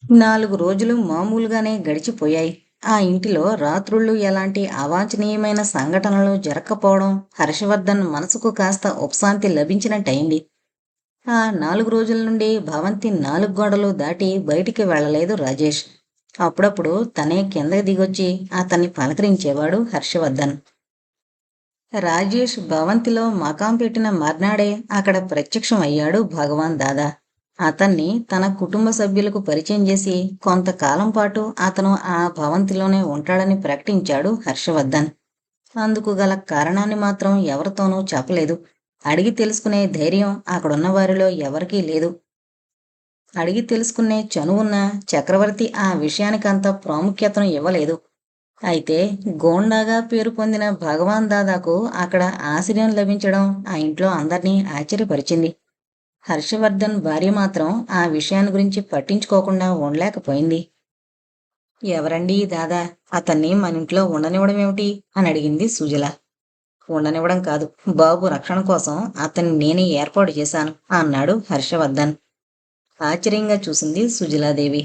4 రోజులు మామూలుగానే గడిచిపోయాయి. ఆ ఇంటిలో రాత్రుళ్ళు ఎలాంటి అవాంఛనీయమైన సంఘటనలు జరక్కపోవడం హర్షవర్ధన్ మనసుకు కాస్త ఉపశాంతి లభించినట్టయింది. ఆ 4 రోజుల నుండి భవంతి 4 గోడలు దాటి బయటికి వెళ్ళలేదు రాజేష్. అప్పుడప్పుడు తనే కిందకి దిగొచ్చి అతన్ని పలకరించేవాడు హర్షవర్ధన్. రాజేష్ భవంతిలో మకాం పెట్టిన మర్నాడే అక్కడ ప్రత్యక్షం అయ్యాడు భగవాన్ దాదా. అతన్ని తన కుటుంబ సభ్యులకు పరిచయం చేసి కొంతకాలం పాటు అతను ఆ భవంతిలోనే ఉంటాడని ప్రకటించాడు హర్షవర్ధన్. అందుకు గల కారణాన్ని మాత్రం ఎవరితోనూ చెప్పలేదు. అడిగి తెలుసుకునే ధైర్యం అక్కడున్న వారిలో ఎవరికీ లేదు. అడిగి తెలుసుకునే చనువున్న చక్రవర్తి ఆ విషయానికంత ప్రాముఖ్యతను ఇవ్వలేదు. అయితే గోండాగా పేరు పొందిన భగవాన్ దాదాకు అక్కడ ఆశ్రయం లభించడం ఆ ఇంట్లో అందర్నీ ఆశ్చర్యపరిచింది. హర్షవర్ధన్ భార్య మాత్రం ఆ విషయాన్ని గురించి పట్టించుకోకుండా ఉండలేకపోయింది. ఎవరండి ఈ దాదా? అతన్ని మన ఇంట్లో ఉండనివ్వడం ఏమిటి అని అడిగింది సుజల. ఉండనివ్వడం కాదు, బాబు రక్షణ కోసం అతన్ని నేనే ఏర్పాటు చేశాను అన్నాడు హర్షవర్ధన్. ఆశ్చర్యంగా చూసింది సుజలాదేవి.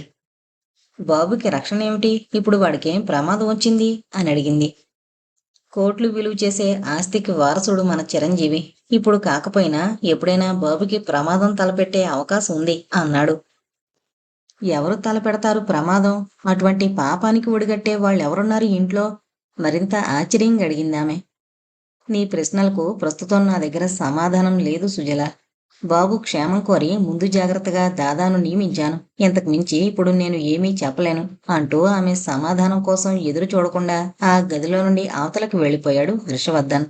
బాబుకి రక్షణ ఏమిటి? ఇప్పుడు వాడికేం ప్రమాదం వచ్చింది అని అడిగింది. కోట్లు విలువ చేసే ఆస్తికి వారసుడు మన చిరంజీవి. ఇప్పుడు కాకపోయినా ఎప్పుడైనా బాబుకి ప్రమాదం తలపెట్టే అవకాశం ఉంది అన్నాడు. ఎవరు తలపెడతారు ప్రమాదం? అటువంటి పాపానికి ఒడిగట్టే వాళ్ళెవరున్నారు ఇంట్లో? మరింత ఆశ్చర్యంగా అడిగిందామె. నీ ప్రశ్నలకు ప్రస్తుతం నా దగ్గర సమాధానం లేదు సుజల. బాబు క్షేమం కోరి ముందు జాగ్రత్తగా దాదాను నియమించాను. ఇంతకు మించి ఇప్పుడు నేను ఏమీ చెప్పలేను అంటూ ఆమె సమాధానం కోసం ఎదురు చూడకుండా ఆ గదిలో నుండి అవతలకు వెళ్ళిపోయాడు హర్షవర్ధన్.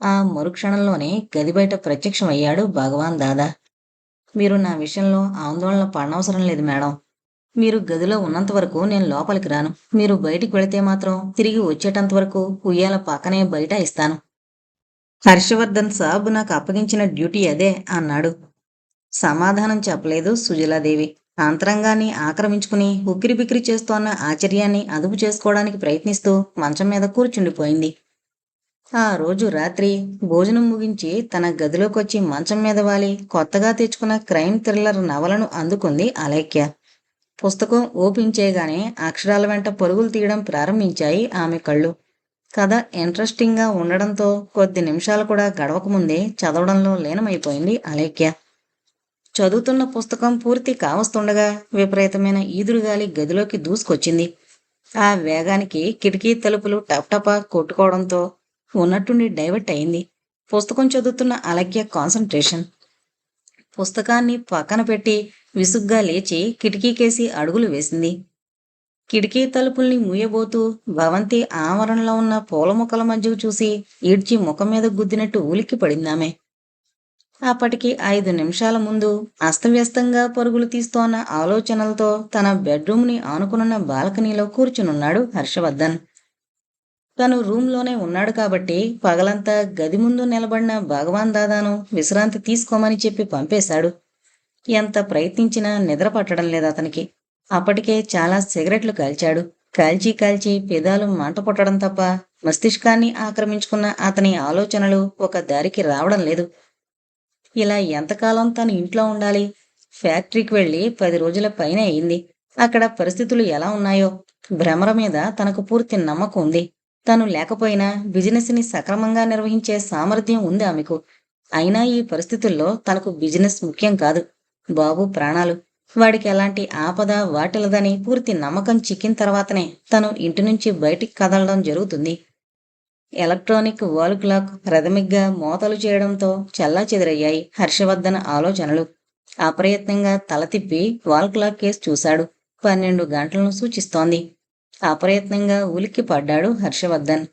ఆ మరుక్షణంలోనే గది బయట ప్రత్యక్షమయ్యాడు భగవాన్ దాదా. మీరు నా విషయంలో ఆందోళన పడనవసరం లేదు మేడం. మీరు గదిలో ఉన్నంత వరకు నేను లోపలికి రాను. మీరు బయటికి వెళితే మాత్రం తిరిగి వచ్చేటంత వరకు ఉయ్యాల పక్కనే బయట ఇస్తాను. హర్షవర్ధన్ సాబ్ నాకు అప్పగించిన డ్యూటీ అదే అన్నాడు. సమాధానం చెప్పలేదు సుజలాదేవి. అంతరంగాన్ని ఆక్రమించుకుని ఉక్కిరిబిక్కిరి చేస్తోన్న ఆశ్చర్యాన్ని అదుపు చేసుకోవడానికి ప్రయత్నిస్తూ మంచం మీద కూర్చుండిపోయింది. ఆ రోజు రాత్రి భోజనం ముగించి తన గదిలోకొచ్చి మంచం మీద వాలి కొత్తగా తెచ్చుకున్న క్రైమ్ థ్రిల్లర్ నవలను అందుకుంది అలేఖ్య. పుస్తకం ఓపెన్ చేయగానే అక్షరాల వెంట పరుగులు తీయడం ప్రారంభించాయి ఆమె కళ్ళు. కథ ఇంట్రెస్టింగ్గా ఉండడంతో కొద్ది నిమిషాలు కూడా గడవకముందే చదవడంలో లీనమైపోయింది అలేఖ్య. చదువుతున్న పుస్తకం పూర్తి కావస్తుండగా విపరీతమైన ఈదురుగాలి గదిలోకి దూసుకొచ్చింది. ఆ వేగానికి కిటికీ తలుపులు టప్టపా కొట్టుకోవడంతో ఉన్నట్టుండి డైవర్ట్ అయింది పుస్తకం చదువుతున్న అలక్య కాన్సంట్రేషన్. పుస్తకాన్ని పక్కన పెట్టి విసుగ్గా లేచి కిటికీకేసి అడుగులు వేసింది. కిటికీ తలుపుల్ని మూయబోతూ భవంతి ఆవరణలో ఉన్న పూల మొక్కల మధ్యకు చూసి ఈడ్చి ముఖం మీద గుద్దినట్టు ఉలిక్కి పడిందామె. అప్పటికి 5 నిమిషాల ముందు అస్తవ్యస్తంగా పరుగులు తీస్తోన్న ఆలోచనలతో తన బెడ్రూమ్ని ఆనుకునున్న బాల్కనీలో కూర్చునున్నాడు హర్షవర్ధన్. తను రూంలోనే ఉన్నాడు కాబట్టి పగలంతా గది ముందు నిలబడిన భగవాన్ దాదాను విశ్రాంతి తీసుకోమని చెప్పి పంపేశాడు. ఎంత ప్రయత్నించినా నిద్ర పట్టడం లేదు అతనికి. అప్పటికే చాలా సిగరెట్లు కాల్చాడు. కాల్చి కాల్చి పెదాలు మంట పుట్టడం తప్ప మస్తిష్కాన్ని ఆక్రమించుకున్న అతని ఆలోచనలు ఒక దారికి రావడం లేదు. ఇలా ఎంతకాలం తను ఇంట్లో ఉండాలి? ఫ్యాక్టరీకి వెళ్ళి 10 రోజుల పైన అయింది. అక్కడ పరిస్థితులు ఎలా ఉన్నాయో భ్రమర మీద తనకు పూర్తి నమ్మకం ఉంది. తను లేకపోయినా బిజినెస్ని సక్రమంగా నిర్వహించే సామర్థ్యం ఉంది ఆమెకు. అయినా ఈ పరిస్థితుల్లో తనకు బిజినెస్ ముఖ్యం కాదు, బాబు ప్రాణాలు. వాడికి ఎలాంటి ఆపద వాటిల్లదని పూర్తి నమ్మకం చిక్కిన తర్వాతనే తను ఇంటి నుంచి బయటికి కదలడం జరుగుతుంది. ఎలక్ట్రానిక్ వాల్ క్లాక్ రథమిగ్గా మోతలు చేయడంతో చెల్లాచెదురయ్యాయి హర్షవర్ధన్ ఆలోచనలు. అప్రయత్నంగా తల తిప్పి వాల్ క్లాక్ కేసు చూశాడు. 12 గంటలను సూచిస్తోంది. అప్రయత్నంగా ఉలిక్కి పడ్డాడు హర్షవర్ధన్.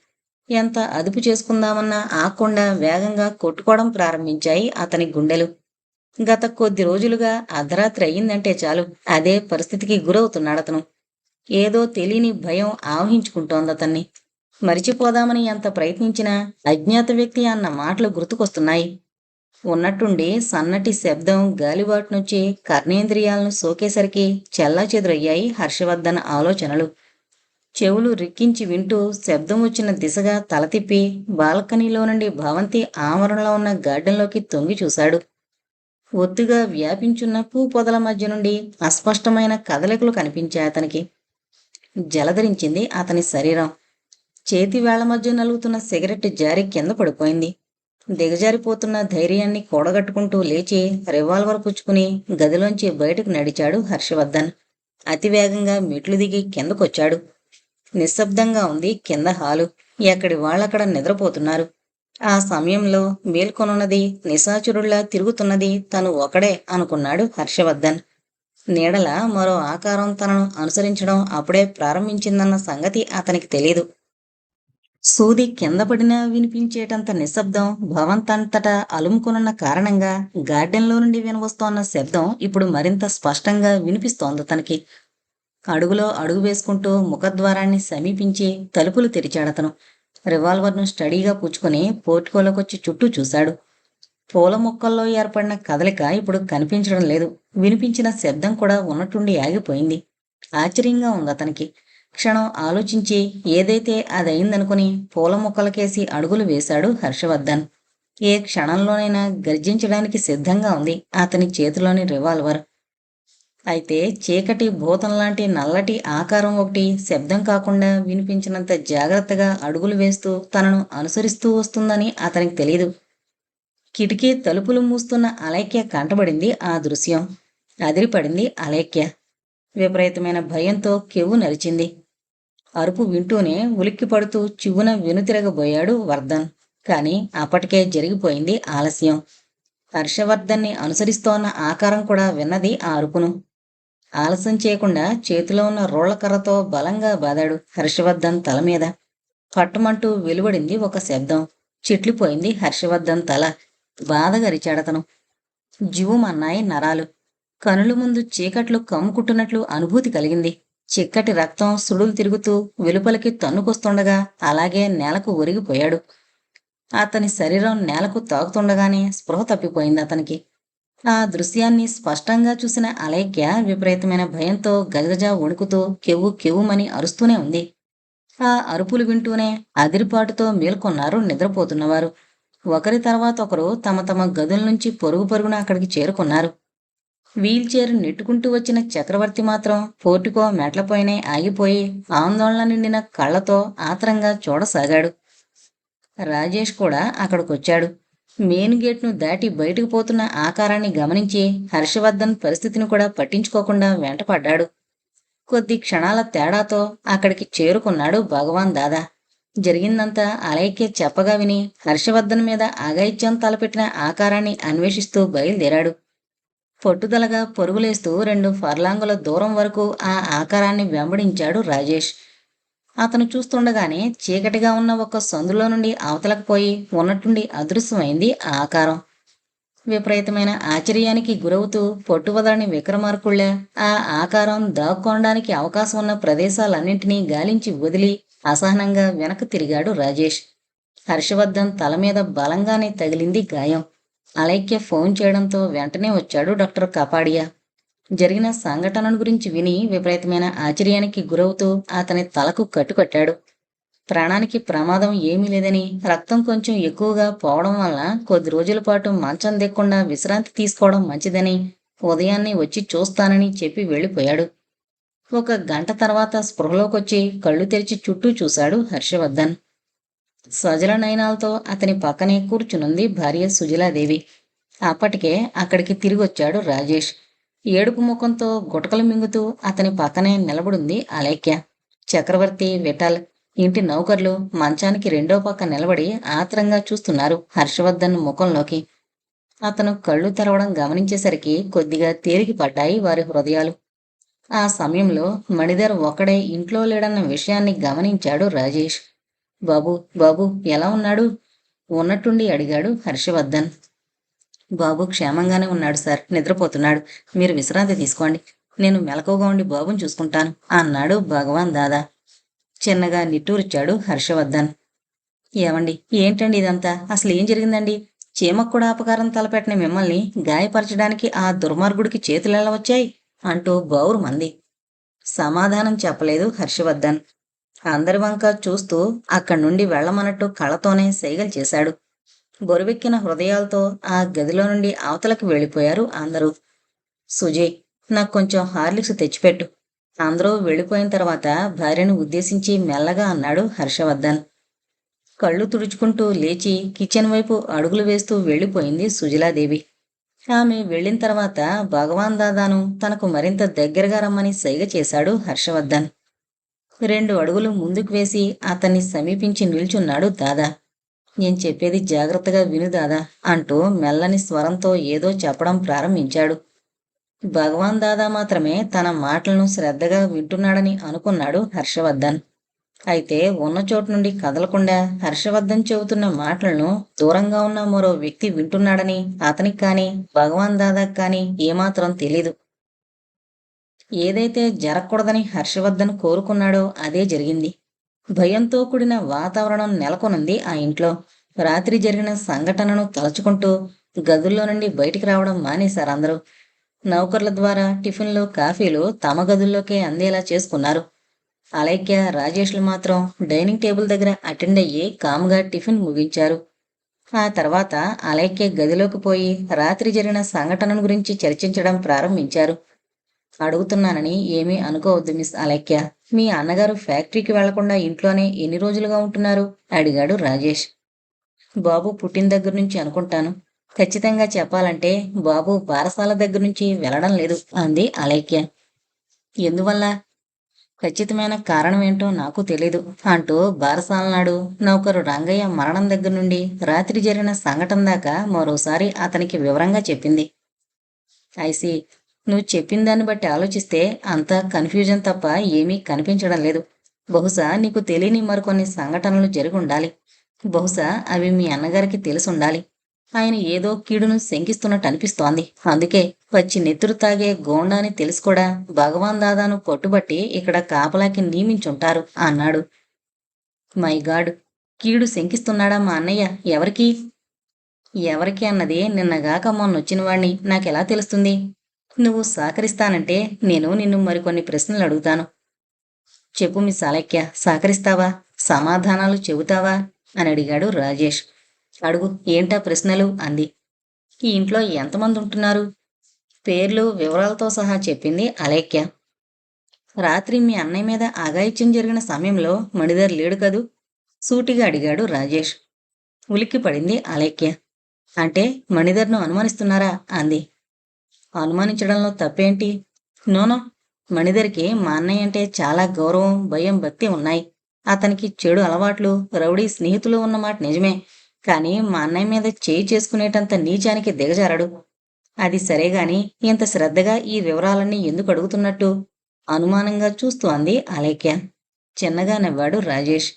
ఎంత అదుపు చేసుకుందామన్నా ఆకుండా వేగంగా కొట్టుకోవడం ప్రారంభించాయి అతని గుండెలు. గత కొద్ది రోజులుగా అర్ధరాత్రి అయ్యిందంటే చాలు అదే పరిస్థితికి గురవుతున్నాడతను. ఏదో తెలియని భయం ఆవహించుకుంటోందతన్ని. మరిచిపోదామని ఎంత ప్రయత్నించినా అజ్ఞాత వ్యక్తి అన్న మాటలు గుర్తుకొస్తున్నాయి. ఉన్నట్టుండి సన్నటి శబ్దం గాలిబాటునొచ్చి కర్ణేంద్రియాలను సోకేసరికి చెల్లాచెదురయ్యాయి హర్షవర్ధన్ ఆలోచనలు. చెవులు రిక్కించి వింటూ శబ్దం వచ్చిన దిశగా తల తిప్పి బాల్కనీలో నుండి భవంతి ఆవరణలో ఉన్న గార్డెన్లోకి తొంగి చూశాడు. ఒత్తుగా వ్యాపించున్న పూ పొదల మధ్య నుండి అస్పష్టమైన కదలికలు కనిపించాయి అతనికి. జలధరించింది అతని శరీరం. చేతి వేళ్ల మధ్య నలుగుతున్న సిగరెట్ జారి కింద పడిపోయింది. దిగజారిపోతున్న ధైర్యాన్ని కూడగట్టుకుంటూ లేచి రివాల్వర్ పుచ్చుకుని గదిలోంచి బయటకు నడిచాడు హర్షవర్ధన్. అతివేగంగా మెట్లు దిగి కిందకొచ్చాడు. నిశ్శబ్దంగా ఉంది కింద హాలు. ఎక్కడి వాళ్ళక్కడ నిద్రపోతున్నారు. ఆ సమయంలో మేల్కొనున్నది, నిశాచరుల్లా తిరుగుతున్నది తను ఒకడే అనుకున్నాడు హర్షవర్ధన్. నీడల మరో ఆకారం తనను అనుసరించడం అప్పుడే ప్రారంభించిందన్న సంగతి అతనికి తెలీదు. సూది కింద పడినా వినిపించేటంత నిశ్శబ్దం భవంతంతటా అలుముకునున్న కారణంగా గార్డెన్లో నుండి వినవస్తోన్న శబ్దం ఇప్పుడు మరింత స్పష్టంగా వినిపిస్తోంది అతనికి. అడుగులో అడుగు వేసుకుంటూ ముఖద్వారాన్ని సమీపించి తలుపులు తెరిచాడతను. రివాల్వర్ను స్టడీగా పుచ్చుకొని పోర్టికోలోకొచ్చి చుట్టూ చూశాడు. పూల మొక్కల్లో ఏర్పడిన కదలిక ఇప్పుడు కనిపించడం లేదు. వినిపించిన శబ్దం కూడా ఉన్నట్టుండి ఆగిపోయింది. ఆశ్చర్యంగా ఉంది అతనికి. క్షణం ఆలోచించి ఏదైతే అదయిందనుకుని పూల మొక్కలకేసి అడుగులు వేశాడు హర్షవర్ధన్. ఏ క్షణంలోనైనా గర్జించడానికి సిద్ధంగా ఉంది అతని చేతిలోని రివాల్వర్. అయితే చీకటి భూతంలాంటి నల్లటి ఆకారం ఒకటి శబ్దం కాకుండా వినిపించినంత జాగ్రత్తగా అడుగులు వేస్తూ తనను అనుసరిస్తూ వస్తుందని అతనికి తెలీదు. కిటికీ తలుపులు మూస్తున్న అలేఖ్య కంటబడింది ఆ దృశ్యం. అదిరిపడింది అలేఖ్య. విపరీతమైన భయంతో కెవ్వు నరిచింది. అరుపు వింటూనే ఉలిక్కి పడుతూ చివ్వున వెనుతిరగబోయాడు వర్ధన్. కాని అప్పటికే జరిగిపోయింది ఆలస్యం. హర్షవర్ధన్ని అనుసరిస్తోన్న ఆకారం కూడా విన్నది ఆ అరుపును. ఆలస్యం చేయకుండా చేతిలో ఉన్న రోళ్లకర్రతో బలంగా బాదాడు హర్షవర్ధన్ తల మీద. పట్టుమంటూ వెలువడింది ఒక శబ్దం. చిట్లిపోయింది హర్షవర్ధన్ తల. బాధగరిచాడతను. జివ్వుమన్నాయి నరాలు. కనుల ముందు చీకట్లు కమ్ముకుంటున్నట్లు అనుభూతి కలిగింది. చిక్కటి రక్తం సుడులు తిరుగుతూ వెలుపలికి తన్నుకొస్తుండగా అలాగే నేలకు ఒరిగిపోయాడు. అతని శరీరం నేలకు తాకుతుండగానే స్పృహ తప్పిపోయింది అతనికి. ఆ దృశ్యాన్ని స్పష్టంగా చూసిన అలేఖ్య విపరీతమైన భయంతో గజగజ వణుకుతూ కెవ్వు కెవ్వుమని అరుస్తూనే ఉంది. ఆ అరుపులు వింటూనే అదిరిపాటుతో మేల్కొన్నారు నిద్రపోతున్నవారు. ఒకరి తర్వాత ఒకరు తమ తమ గదుల నుంచి పొరుగు పరుగున అక్కడికి చేరుకున్నారు. వీల్ చైర్ నెట్టుకుంటూ వచ్చిన చక్రవర్తి మాత్రం పోర్టికో మెట్లపైనే ఆగిపోయి ఆందోళన నిండిన కళ్లతో ఆత్రంగా చూడసాగాడు. రాజేష్ కూడా అక్కడికొచ్చాడు. మెయిన్ గేట్ను దాటి బయటకు పోతున్న ఆకారాన్ని గమనించి హర్షవర్ధన్ పరిస్థితిని కూడా పట్టించుకోకుండా వెంటపడ్డాడు. కొద్ది క్షణాల తేడాతో అక్కడికి చేరుకున్నాడు భగవాన్ దాదా. జరిగిందంతా అలేఖ్య చెప్పగా విని హర్షవర్ధన్ మీద అఘాయిత్యం తలపెట్టిన ఆకారాన్ని అన్వేషిస్తూ బయలుదేరాడు. పట్టుదలగా పరుగులేస్తూ 2 ఫర్లాంగుల దూరం వరకు ఆ ఆకారాన్ని వెంబడించాడు రాజేష్. అతను చూస్తుండగానే చీకటిగా ఉన్న ఒక సందులో నుండి అవతలకు పోయి ఉన్నట్టుండి అదృశ్యమైంది ఆ ఆకారం. విపరీతమైన ఆశ్చర్యానికి గురవుతూ పట్టువదలని విక్రమార్కుళ్ళ ఆ ఆకారం దాక్కోవడానికి అవకాశం ఉన్న ప్రదేశాలన్నింటినీ గాలించి వదిలి అసహనంగా వెనక్కి తిరిగాడు రాజేష్. హర్షవర్ధన్ తల మీద బలంగానే తగిలింది గాయం. అలేఖ్య ఫోన్ చేయడంతో వెంటనే వచ్చాడు డాక్టర్ కపాడియా. జరిగిన సంఘటనను గురించి విని విపరీతమైన ఆశ్చర్యానికి గురవుతూ అతని తలకు కట్టుకట్టాడు. ప్రాణానికి ప్రమాదం ఏమీ లేదని, రక్తం కొంచెం ఎక్కువగా పోవడం వల్ల కొద్ది రోజుల పాటు మంచం దిక్కుండా విశ్రాంతి తీసుకోవడం మంచిదని, ఉదయాన్నే వచ్చి చూస్తానని చెప్పి వెళ్ళిపోయాడు. 1 గంట తర్వాత స్పృహలోకొచ్చి కళ్ళు తెరిచి చుట్టూ చూశాడు హర్షవర్ధన్. సజల నయనాలతో అతని పక్కనే కూర్చునుంది భార్య సుజలాదేవి. అప్పటికే అక్కడికి తిరిగొచ్చాడు రాజేష్. ఏడుపు ముఖంతో గుటకలు మింగుతూ అతని పక్కనే నిలబడింది అలేఖ్య. చక్రవర్తి, విఠల్, ఇంటి నౌకర్లు మంచానికి రెండో పక్క నిలబడి ఆత్రంగా చూస్తున్నారు హర్షవర్ధన్ ముఖంలోకి. అతను కళ్ళు తెరవడం గమనించేసరికి కొద్దిగా తేలికి పడ్డాయి వారి హృదయాలు. ఆ సమయంలో మణిధర్ ఒక్కడే ఇంట్లో లేడన్న విషయాన్ని గమనించాడు రాజేష్. బాబు బాబు ఎలా ఉన్నాడు? ఉన్నట్టుండి అడిగాడు హర్షవర్ధన్. బాబు క్షేమంగానే ఉన్నాడు సార్, నిద్రపోతున్నాడు. మీరు విశ్రాంతి తీసుకోండి, నేను మెలకువగా ఉండి బాబుని చూసుకుంటాను అన్నాడు భగవాన్ దాదా. చిన్నగా నిట్టూరిచ్చాడు హర్షవర్ధన్. ఏమండి, ఏంటండి ఇదంతా? అసలు ఏం జరిగిందండి? చీమకు కూడా అపకారం తలపెట్టిన మిమ్మల్ని గాయపరచడానికి ఆ దుర్మార్గుడికి చేతులెలా వచ్చాయి అంటూ బౌరు మంది. సమాధానం చెప్పలేదు హర్షవర్ధన్. అందరి వంక చూస్తూ అక్కడి నుండి వెళ్లమన్నట్టు కళ్ళతోనే సైగలు చేశాడు. బొరువెక్కిన హృదయాలతో ఆ గదిలో నుండి అవతలకు వెళ్ళిపోయారు అందరూ. సుజయ్, నాకు కొంచెం హార్లిక్స్ తెచ్చిపెట్టు. అందరూ వెళ్ళిపోయిన తర్వాత భార్యను ఉద్దేశించి మెల్లగా అన్నాడు హర్షవర్ధన్. కళ్ళు తుడుచుకుంటూ లేచి కిచెన్ వైపు అడుగులు వేస్తూ వెళ్ళిపోయింది సుజలాదేవి. ఆమె వెళ్ళిన తర్వాత భగవాన్ దాదాను తనకు మరింత దగ్గరగా రమ్మని సైగ చేశాడు హర్షవర్ధన్. 2 అడుగులు ముందుకు వేసి అతన్ని సమీపించి నిల్చున్నాడు దాదా. నేను చెప్పేది జాగ్రత్తగా విను దాదా అంటూ మెల్లని స్వరంతో ఏదో చెప్పడం ప్రారంభించాడు. భగవాన్ దాదా మాత్రమే తన మాటలను శ్రద్ధగా వింటున్నాడని అనుకున్నాడు హర్షవర్ధన్. అయితే ఉన్న చోటు నుండి కదలకుండా హర్షవర్ధన్ చెబుతున్న మాటలను దూరంగా ఉన్న మరో వ్యక్తి వింటున్నాడని అతనికి కానీ భగవాన్ దాదాకి కానీ ఏమాత్రం తెలీదు. ఏదైతే జరగకూడదని హర్షవర్ధన్ కోరుకున్నాడో అదే జరిగింది. భయంతో కూడిన వాతావరణం నెలకొనుంది ఆ ఇంట్లో. రాత్రి జరిగిన సంఘటనను తలుచుకుంటూ గదుల్లో నుండి బయటికి రావడం మానేశారందరూ. నౌకర్ల ద్వారా టిఫిన్లు కాఫీలు తమ గదుల్లోకే అందేలా చేసుకున్నారు. అలైక్య రాజేష్లు మాత్రం డైనింగ్ టేబుల్ దగ్గర అటెండ్ అయ్యి కామ్గా టిఫిన్ ముగించారు. ఆ తర్వాత అలైక్య గదిలోకి పోయి రాత్రి జరిగిన సంఘటన గురించి చర్చించడం ప్రారంభించారు. అడుగుతున్నానని ఏమీ అనుకోవద్దు మిస్ అలైక్య. మీ అన్నగారు ఫ్యాక్టరీకి వెళ్లకుండా ఇంట్లోనే ఎన్ని రోజులుగా ఉంటున్నారు? అడిగాడు రాజేష్. బాబు పుట్టిన దగ్గర నుంచి అనుకుంటాను. ఖచ్చితంగా చెప్పాలంటే బాబు బారసాల దగ్గర నుంచి వెళ్ళడం లేదు అంది అలైక్య. ఎందువల్ల? ఖచ్చితమైన కారణం ఏంటో నాకు తెలీదు అంటూ బారసాల నాడు నౌకరు రంగయ్య మరణం దగ్గర నుండి రాత్రి జరిగిన సంఘటన దాకా మరోసారి అతనికి వివరంగా చెప్పింది. ఐసి, నువ్వు చెప్పిన దాన్ని బట్టి ఆలోచిస్తే అంతా కన్ఫ్యూజన్ తప్ప ఏమీ కనిపించడం లేదు. బహుశా నీకు తెలియని మరికొన్ని సంఘటనలు జరిగి ఉండాలి. బహుశా అవి మీ అన్నగారికి తెలుసుండాలి. ఆయన ఏదో కీడును శంకిస్తున్నట్టు అనిపిస్తోంది. అందుకే వచ్చి నెత్తురు తాగే గోండాని తెలిసి కూడా భగవాన్ దాదాను పట్టుబట్టి ఇక్కడ కాపలాకి నియమించుంటారు అన్నాడు. మై గాడ్, కీడు శంకిస్తున్నాడా మా అన్నయ్య? ఎవరికి? ఎవరికి అన్నది నిన్నగాక మొన్నొచ్చిన వాణ్ణి నాకెలా తెలుస్తుంది? నువ్వు సహకరిస్తానంటే నేను నిన్ను మరికొన్ని ప్రశ్నలు అడుగుతాను. చెప్పు మీ సాలక్య, సహకరిస్తావా? సమాధానాలు చెబుతావా అని అడిగాడు రాజేష్. అడుగు, ఏంటా ప్రశ్నలు అంది. ఈ ఇంట్లో ఎంతమంది ఉంటున్నారు? పేర్లు వివరాలతో సహా చెప్పింది అలేఖ్య. రాత్రి మీ అన్నయ్య మీద అఘాయిత్యం జరిగిన సమయంలో మణిధర్ లేడు కదూ? సూటిగా అడిగాడు రాజేష్. ఉలిక్కి పడింది అలేఖ్య. అంటే మణిధర్ను అనుమానిస్తున్నారా అంది. అనుమానించడంలో తప్పేంటి? నోనో, మణిధర్కి మా అన్నయ్య అంటే చాలా గౌరవం, భయం, భక్తి ఉన్నాయి. అతనికి చెడు అలవాట్లు, రౌడీ స్నేహితులు ఉన్నమాట నిజమే. కానీ మా అన్నయ్య మీద చేయి చేసుకునేటంత నీచానికి దిగజారడు. అది సరేగాని ఇంత శ్రద్ధగా ఈ వివరాలన్నీ ఎందుకు అడుగుతున్నట్టు? అనుమానంగా చూస్తూ అంది అలేఖ్య. చిన్నగా నవ్వాడు రాజేష్.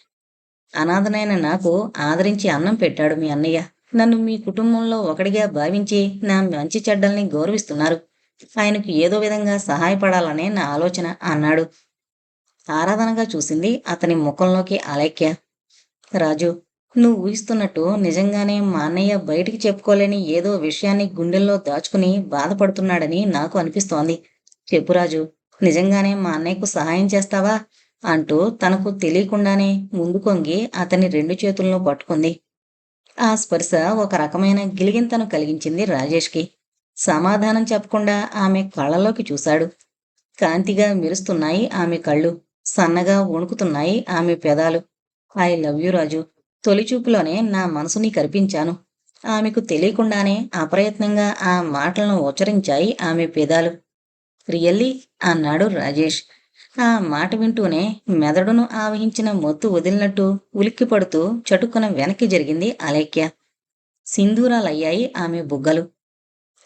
అనాథనైన నాకు ఆదరించి అన్నం పెట్టాడు మీ అన్నయ్య. నన్ను మీ కుటుంబంలో ఒకడిగా భావించి నా మంచి చెడ్డల్ని గౌరవిస్తున్నారు. ఆయనకు ఏదో విధంగా సహాయపడాలనే నా ఆలోచన అన్నాడు. ఆరాధనగా చూసింది అతని ముఖంలోకి అలేఖ్య. రాజు, నువ్వు ఊహిస్తున్నట్టు నిజంగానే మా అన్నయ్య బయటికి చెప్పుకోలేని ఏదో విషయాన్ని గుండెల్లో దాచుకుని బాధపడుతున్నాడని నాకు అనిపిస్తోంది. చెప్పు రాజు, నిజంగానే మా అన్నయ్యకు సహాయం చేస్తావా అంటూ తనకు తెలియకుండానే ముందు కొంగి అతని 2 చేతులను పట్టుకుంది. ఆ స్పర్శ ఒక రకమైన గిలిగింతను కలిగించింది రాజేష్కి. సమాధానం చెప్పకుండా ఆమె కళ్ళలోకి చూశాడు. కాంతిగా మెరుస్తున్నాయి ఆమె కళ్ళు. సన్నగా వణుకుతున్నాయి ఆమె పెదాలు. ఐ లవ్ యు రాజు. తొలిచూపులోనే నా మనసుని కరిపించాను. ఆమెకు తెలియకుండానే అప్రయత్నంగా ఆ మాటలను ఉచ్చరించాయి ఆమె పెదాలు. రియల్లీ అన్నాడు రాజేష్. ఆ మాట వింటూనే మెదడును ఆవహించిన మొత్తు వదిలినట్టు ఉలిక్కిపడుతూ చటుక్కున వెనక్కి జరిగింది అలేఖ్య. సింధూరాలయ్యాయి ఆమె బుగ్గలు.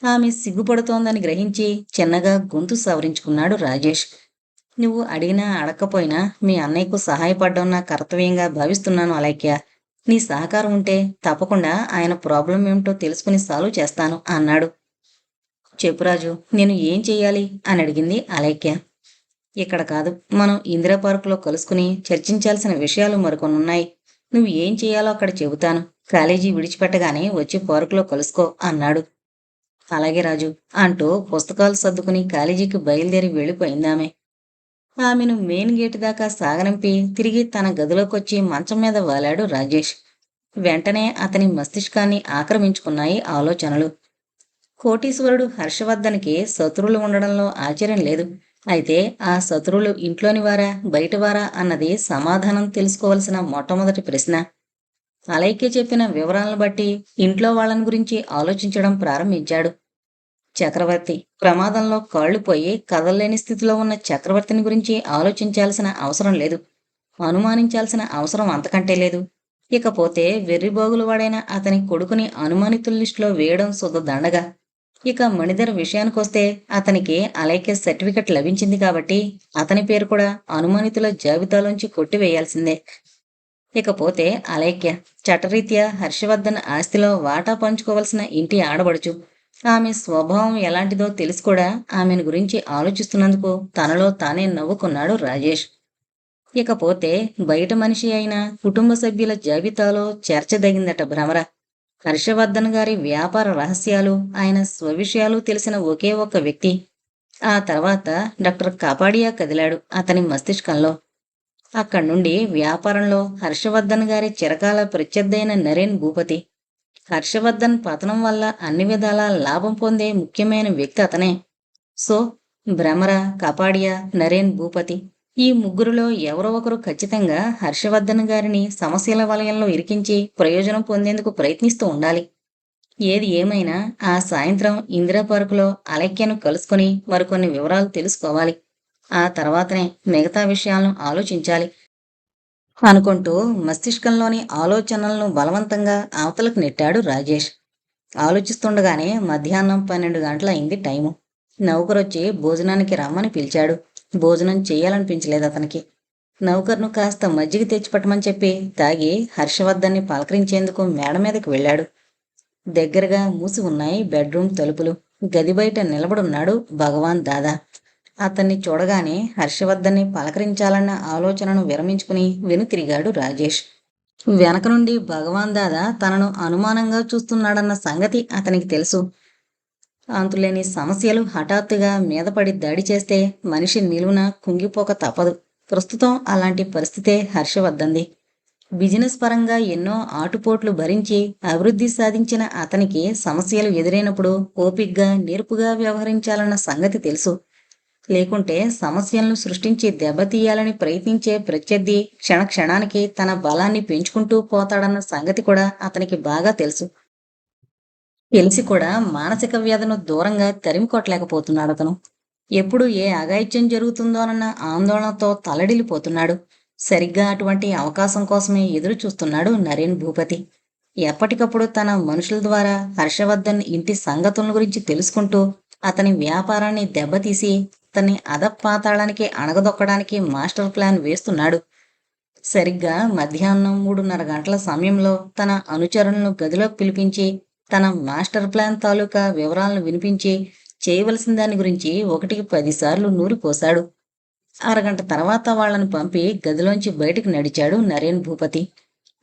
ఆమె సిగ్గుపడుతోందని గ్రహించి చిన్నగా గొంతు సవరించుకున్నాడు రాజేష్. నువ్వు అడిగినా అడక్కపోయినా మీ అన్నయ్యకు సహాయపడడం నా కర్తవ్యంగా భావిస్తున్నాను అలేఖ్య. నీ సహకారం ఉంటే తప్పకుండా ఆయన ప్రాబ్లం ఏమిటో తెలుసుకుని సాల్వ్ చేస్తాను అన్నాడు. చెప్పురాజు, నేను ఏం చెయ్యాలి అని అడిగింది అలేఖ్య. ఇక్కడ కాదు, మనం ఇందిరా పార్కులో కలుసుకుని చర్చించాల్సిన విషయాలు మరికొన్నున్నాయి. నువ్వు ఏం చెయ్యాలో అక్కడ చెబుతాను. కాలేజీ విడిచిపెట్టగానే వచ్చి పార్కులో కలుసుకో అన్నాడు. అలాగే రాజు అంటూ పుస్తకాలు సర్దుకుని కాలేజీకి బయలుదేరి వెళ్ళిపోయిందామె. ఆమెను మెయిన్ గేటు దాకా సాగనంపి తిరిగి తన గదిలోకొచ్చి మంచం మీద వాలాడు రాజేష్. వెంటనే అతని మస్తిష్కాన్ని ఆక్రమించుకున్నాయి ఆలోచనలు. కోటీశ్వరుడు హర్షవర్ధన్కి శత్రువులు ఉండడంలో ఆశ్చర్యం లేదు. అయితే ఆ శత్రువులు ఇంట్లోని వారా, బయటవారా అన్నది సమాధానం తెలుసుకోవలసిన మొట్టమొదటి ప్రశ్న. అలైక్య చెప్పిన వివరాలను బట్టి ఇంట్లో వాళ్ళని గురించి ఆలోచించడం ప్రారంభించాడు. చక్రవర్తి ప్రమాదంలో కాళ్లు పోయి కదల్లేని స్థితిలో ఉన్న చక్రవర్తిని గురించి ఆలోచించాల్సిన అవసరం లేదు. అనుమానించాల్సిన అవసరం అంతకంటే లేదు. ఇకపోతే వెర్రిబోగులు వాడైన అతని కొడుకుని అనుమానితుల లిస్టులో వేయడం శుద్ధ దండగా. ఇక మణిధర్ విషయానికొస్తే అతనికి అలైక్య సర్టిఫికెట్ లభించింది కాబట్టి అతని పేరు కూడా అనుమానితుల జాబితాలోంచి కొట్టివేయాల్సిందే. ఇకపోతే అలైక్య చట్టరీత్యా హర్షవర్ధన్ ఆస్తిలో వాటా పంచుకోవలసిన ఇంటి ఆడబడుచు. ఆమె స్వభావం ఎలాంటిదో తెలిసి కూడా ఆమెను గురించి ఆలోచిస్తున్నందుకు తనలో తానే నవ్వుకున్నాడు రాజేష్. ఇకపోతే బయట మనిషి అయిన కుటుంబ సభ్యుల జాబితాలో చేర్చదగిందట భ్రమర. హర్షవర్ధన్ గారి వ్యాపార రహస్యాలు, ఆయన స్వవిషయాలు తెలిసిన ఒకే ఒక్క వ్యక్తి. ఆ తర్వాత డాక్టర్ కాపాడియా కదిలాడు అతని మస్తిష్కంలో. అక్కడి నుండి వ్యాపారంలో హర్షవర్ధన్ గారి చిరకాల ప్రత్యర్థైన నరేన్ భూపతి. హర్షవర్ధన్ పతనం వల్ల అన్ని విధాలా లాభం పొందే ముఖ్యమైన వ్యక్తి అతనే. సో భ్రమర, కపాడియా, నరేన్ భూపతి ఈ ముగ్గురులో ఎవరో ఒకరు ఖచ్చితంగా హర్షవర్ధన్ గారిని సమస్యల వలయంలో ఇరికించి ప్రయోజనం పొందేందుకు ప్రయత్నిస్తూ ఉండాలి. ఏది ఏమైనా ఆ సాయంత్రం ఇందిరా పార్కులో అలైక్యను కలుసుకుని మరికొన్ని వివరాలు తెలుసుకోవాలి. ఆ తర్వాతనే మిగతా విషయాలను ఆలోచించాలి అనుకుంటూ మస్తిష్కంలోని ఆలోచనలను బలవంతంగా అవతలకు నెట్టాడు రాజేష్. ఆలోచిస్తుండగానే మధ్యాహ్నం 12 గంటలయింది టైము. నౌకరొచ్చి భోజనానికి రమ్మని పిలిచాడు. భోజనం చెయ్యాలనిపించలేదు అతనికి. నౌకర్ను కాస్త మజ్జిగ తెచ్చిపెట్టమని చెప్పి తాగి హర్షవర్ధన్ని పలకరించేందుకు మేడ మీదకి వెళ్ళాడు. దగ్గరగా మూసి ఉన్నాయి బెడ్రూమ్ తలుపులు. గది బయట నిలబడున్నాడు భగవాన్ దాదా. అతన్ని చూడగానే హర్షవర్ధన్ని పలకరించాలన్న ఆలోచనను విరమించుకుని వెనుతిరిగాడు రాజేష్. వెనక నుండి భగవాన్ దాదా తనను అనుమానంగా చూస్తున్నాడన్న సంగతి అతనికి తెలుసు. అంతులేని సమస్యలు హఠాత్తుగా మీదపడి దాడి చేస్తే మనిషి నిలువున కుంగిపోక తప్పదు. ప్రస్తుతం అలాంటి పరిస్థితే హర్షవర్ధన్ది. బిజినెస్ పరంగా ఎన్నో ఆటుపోట్లు భరించి అభివృద్ధి సాధించిన అతనికి సమస్యలు ఎదురైనప్పుడు ఓపిగ్గా నేర్పుగా వ్యవహరించాలన్న సంగతి తెలుసు. లేకుంటే సమస్యలను సృష్టించి దెబ్బతీయాలని ప్రయత్నించే ప్రత్యర్థి క్షణక్షణానికి తన బలాన్ని పెంచుకుంటూ పోతాడన్న సంగతి కూడా అతనికి బాగా తెలుసు. తెలిసి కూడా మానసిక వ్యధను దూరంగా తరిమికొట్టలేకపోతున్నాడు అతను. ఎప్పుడు ఏ అఘాయిత్యం జరుగుతుందోనన్న ఆందోళనతో తల్లడిల్లిపోతున్నాడు. సరిగ్గా అటువంటి అవకాశం కోసమే ఎదురు చూస్తున్నాడు నరేన్ భూపతి. ఎప్పటికప్పుడు తన మనుషుల ద్వారా హర్షవర్ధన్ ఇంటి సంగతుల గురించి తెలుసుకుంటూ అతని వ్యాపారాన్ని దెబ్బతీసి అతన్ని అధపాతాళానికి అణగదొక్కడానికి మాస్టర్ ప్లాన్ వేస్తున్నాడు. సరిగ్గా మధ్యాహ్నం 3:30 గంటల సమయంలో తన అనుచరులను గదిలోకి పిలిపించి తన మాస్టర్ ప్లాన్ తాలూకా వివరాలను వినిపించి చేయవలసిన దాని గురించి 1కి 10 సార్లు నూరిపోశాడు. అరగంట తర్వాత వాళ్లను పంపి గదిలోంచి బయటికి నడిచాడు నరేన్ భూపతి.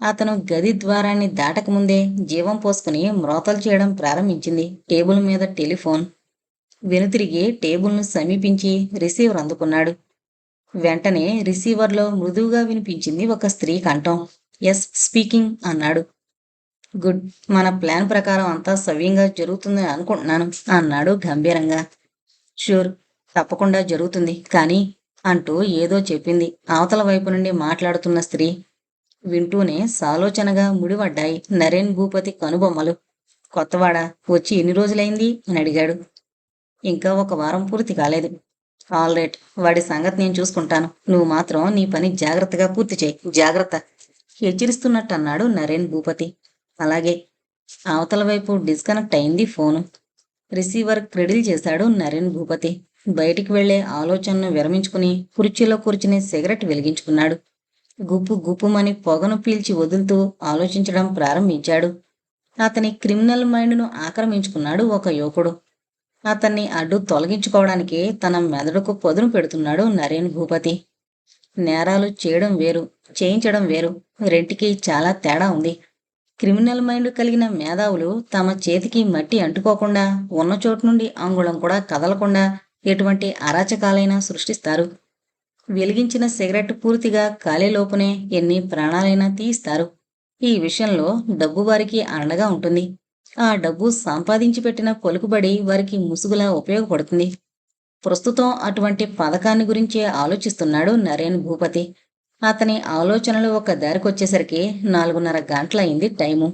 అతను గది ద్వారాన్ని దాటకముందే జీవం పోసుకుని మ్రోతలు చేయడం ప్రారంభించింది టేబుల్ మీద టెలిఫోన్. వెనుతిరిగి టేబుల్ను సమీపించి రిసీవర్ అందుకున్నాడు. వెంటనే రిసీవర్లో మృదువుగా వినిపించింది ఒక స్త్రీ కంఠం. ఎస్ స్పీకింగ్ అన్నాడు. గుడ్, మన ప్లాన్ ప్రకారం అంతా సవ్యంగా జరుగుతుందని అనుకుంటున్నాను అన్నాడు గంభీరంగా. ష్యూర్, తప్పకుండా జరుగుతుంది కానీ అంటూ ఏదో చెప్పింది అవతల వైపు నుండి మాట్లాడుతున్న స్త్రీ. వింటూనే సాలోచనగా ముడిపడ్డాయి నరేన్ భూపతి కనుబొమ్మలు. కొత్తవాడా, వచ్చి ఎన్ని రోజులైంది అని అడిగాడు. ఇంకా 1 వారం పూర్తి కాలేదు. ఆల్ రైట్, వాడి సంగతి నేను చూసుకుంటాను. నువ్వు మాత్రం నీ పని జాగ్రత్తగా పూర్తి చేయి. జాగ్రత్త, హెచ్చరిస్తున్నట్టు అన్నాడు నరేన్ భూపతి. అలాగే. అవతల వైపు డిస్కనెక్ట్ అయింది ఫోను. రిసీవర్ క్రెడిల్ చేశాడు నరేన్ భూపతి. బయటికి వెళ్లే ఆలోచనను విరమించుకుని కుర్చీలో కూర్చుని సిగరెట్ వెలిగించుకున్నాడు. గుప్పు గుప్పుమని పొగను పీల్చి వదులుతూ ఆలోచించడం ప్రారంభించాడు. అతని క్రిమినల్ మైండ్ను ఆక్రమించుకున్నాడు ఒక యువకుడు. అతన్ని అడ్డు తొలగించుకోవడానికి తన మెదడుకు పదును పెడుతున్నాడు నరేన్ భూపతి. నేరాలు చేయడం వేరు, చేయించడం వేరు, రెంటికి చాలా తేడా ఉంది. క్రిమినల్ మైండ్ కలిగిన మేధావులు తమ చేతికి మట్టి అంటుకోకుండా ఉన్న చోటు నుండి అంగుళం కూడా కదలకుండా ఎటువంటి అరాచకాలైనా సృష్టిస్తారు. వెలిగించిన సిగరెట్ పూర్తిగా కాలేలోపునే ఎన్ని ప్రాణాలైనా తీయిస్తారు. ఈ విషయంలో డబ్బు వారికి అండగా ఉంటుంది. ఆ డబ్బు సంపాదించి పెట్టిన పలుకుబడి వారికి ముసుగులా ఉపయోగపడుతుంది. ప్రస్తుతం అటువంటి పథకాన్ని గురించే ఆలోచిస్తున్నాడు నరేన్ భూపతి. అతని ఆలోచనలు ఒక దారికొచ్చేసరికి 4:30 గంటలయింది టైము.